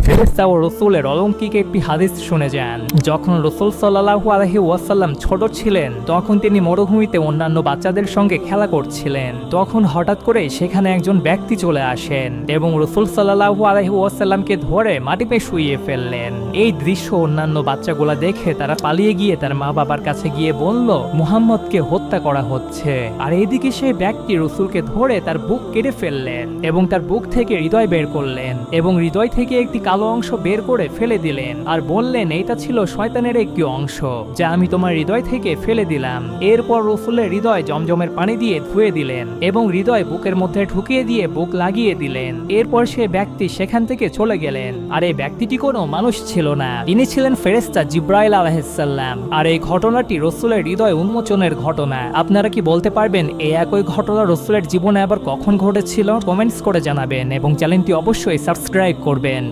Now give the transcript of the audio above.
ফেরেশতা ও রসুলের অলৌকিক একটি হাদিস শুনে যান। যখন রসুল সাল্লাল্লাহু আলাইহি ওয়াসাল্লাম ছোট ছিলেন তখন তিনি মরুভূমিতে অন্যান্য বাচ্চাদের সঙ্গে খেলা করছিলেন। তখন হঠাৎ করে সেখানে একজন ব্যক্তি চলে আসেন এবং রসুল সাল্লাল্লাহু আলাইহি ওয়াসাল্লামকে ধরে মাটিতে শুইয়ে ফেললেন। এই দৃশ্য অন্যান্য বাচ্চাগুলা দেখে তারা পালিয়ে গিয়ে তার মা বাবার কাছে গিয়ে বলল, মুহাম্মদকে হত্যা করা হচ্ছে। আর এইদিকে সেই ব্যক্তি রসুলকে ধরে তার বুক কেটে ফেললেন এবং তার বুক থেকে হৃদয় বের করলেন এবং হৃদয় থেকে একটি কালো অংশ বের করে ফেলে দিলেন আর বললেন, এইটা ছিল শয়তানের একটি অংশ যা আমি তোমার হৃদয় থেকে ফেলে দিলাম। এরপর রসুলের হৃদয় জমজমের পানি দিয়ে ধুয়ে দিলেন এবং হৃদয় বুকের মধ্যে ঢুকিয়ে দিয়ে বুক লাগিয়ে দিলেন। এরপর সে ব্যক্তি সেখান থেকে চলে গেলেন। আর এই ব্যক্তিটি কোনো মানুষ ছিল না, ইনি ছিলেন ফেরেশতা জিব্রাইল আলাইহিস সালাম। আর এই ঘটনাটি রসুলের হৃদয় উন্মোচনের ঘটনা। আপনারা কি বলতে পারবেন এই একই ঘটনা রসুলের জীবনে আবার কখন ঘটেছিল? কমেন্টস করে জানাবেন এবং চ্যানেলটি অবশ্যই সাবস্ক্রাইব করবেন।